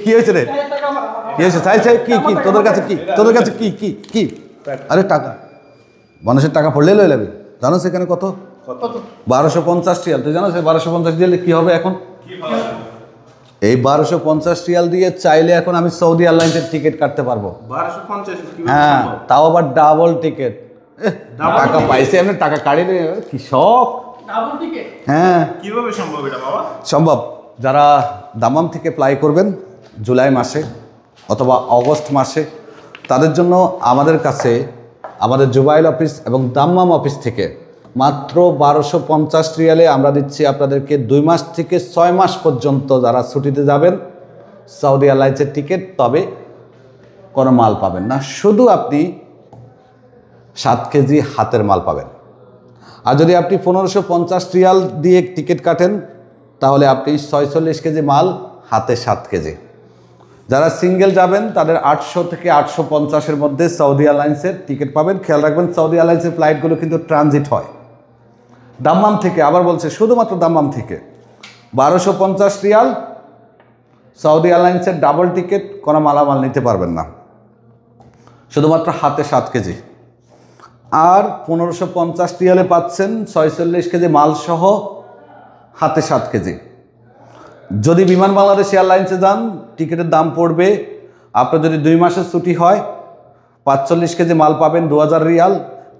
কি হয়েছে রে? কি হয়েছে? চাই কি কি তোদের কাছে কি? তোদের কাছে কি কি কি? আরে টাকা, মানুষের টাকা পড়লে লয়ে যাবে। জানো সেখানে কত? 1250 রিয়াল। তুই জানো 1250 রিয়ালে কি হবে এখন? এই 1250 রিয়াল দিয়ে চাইলে এখন আমি সৌদি এয়ারলাইন্সের টিকিট কাটতে পারবো। 1250? হ্যাঁ, তাও আবার ডাবল টিকিট। টাকা পাইছে, আমি টাকা কাড়ি রে, কি শখ। Double ticket? হ্যাঁ। কিভাবে সম্ভব এটা বাবা? সম্ভব। যারা দামাম থেকে ফ্লাই করবেন জুলাই মাসে অথবা অগস্ট মাসে, তাদের জন্য আমাদের কাছে আমাদের জুবাইল অফিস এবং দাম্মাম অফিস থেকে মাত্র 1250 রিয়ালে আমরা দিচ্ছি আপনাদেরকে 2 মাস থেকে 6 মাস পর্যন্ত যারা ছুটিতে যাবেন সৌদি এয়ারলাইন্সের টিকিট। তবে কোনো মাল পাবেন না, শুধু আপনি 7 কেজি হাতের মাল পাবেন। আর যদি আপনি 1550 রিয়াল দিয়ে টিকিট কাটেন তাহলে আপনি 46 কেজি মাল হাতে 7 কেজি। যারা সিঙ্গেল যাবেন তাদের 800 থেকে 850-এর মধ্যে সৌদি এয়ারলাইন্সের টিকিট পাবেন। খেয়াল রাখবেন সৌদি এয়ারলাইন্সের ফ্লাইটগুলো কিন্তু ট্রানজিট হয় দাম্মাম থেকে। আবার বলছে শুধুমাত্র দাম্মাম থেকে 1250 রিয়াল সৌদি এয়ারলাইন্সের ডাবল টিকিট, কোনো মালামাল নিতে পারবেন না, শুধুমাত্র হাতে 7 কেজি। আর 1550 রিয়ালে পাচ্ছেন 46 কেজি মাল সহ হাতে 7 কেজি। যদি বিমান বাংলাদেশ এয়ারলাইন্সে যান টিকিটের দাম পড়বে, আপনার যদি 2 মাসের ছুটি হয় 45 কেজি মাল পাবেন 2000 রিয়াল,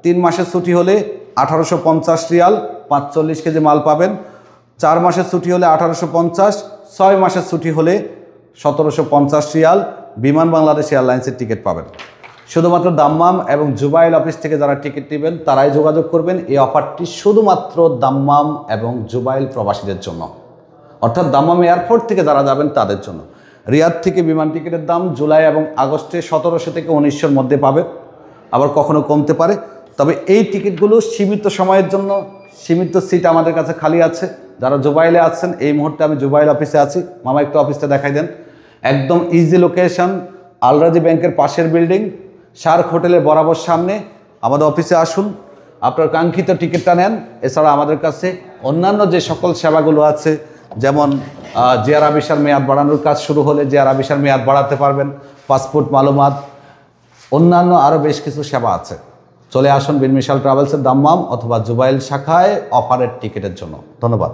3 মাসের ছুটি হলে 1850 রিয়াল 45 কেজি মাল পাবেন, 4 মাসের ছুটি হলে 1850, 6 মাসের ছুটি হলে 1750 রিয়াল বিমান বাংলাদেশ এয়ারলাইন্সের টিকিট পাবেন। শুধুমাত্র দাম্মাম এবং জুবাইল অফিস থেকে যারা টিকিট নেবেন তারাই যোগাযোগ করবেন। এই অফারটি শুধুমাত্র দাম্মাম এবং জুবাইল প্রবাসীদের জন্য, অর্থাৎ দাম্মাম এয়ারপোর্ট থেকে যারা যাবেন তাদের জন্য। রিয়াদ থেকে বিমান টিকিটের দাম জুলাই এবং আগস্টে 1700 থেকে 1900-এর মধ্যে পাবে, আবার কখনো কমতে পারে। তবে এই টিকিটগুলো সীমিত সময়ের জন্য, সীমিত সিট আমাদের কাছে খালি আছে। যারা জুবাইলে আছেন, এই মুহূর্তে আমি জুবাইল অফিসে আছি, মামা একটু অফিসটা দেখাই দেন। একদম ইজি লোকেশন, আলরাজি ব্যাংকের পাশের বিল্ডিং, শার্ক হোটেলের বরাবর সামনে। আমাদের অফিসে আসুন, আপনার কাঙ্ক্ষিত টিকিটটা নেন। এছাড়া আমাদের কাছে অন্যান্য যে সকল সেবাগুলো আছে, যেমন জিয়ারা ভিসার মেয়াদ বাড়ানোর কাজ শুরু হলে জিয়ারা ভিসার মেয়াদ বাড়াতে পারবেন, পাসপোর্ট মালুমাত, অন্যান্য আরও বেশ কিছু সেবা আছে। চলে আসুন বিন মিশাল ট্রাভেলসের দাম্মাম অথবা জুবাইল শাখায় অফারের টিকিটের জন্য। ধন্যবাদ।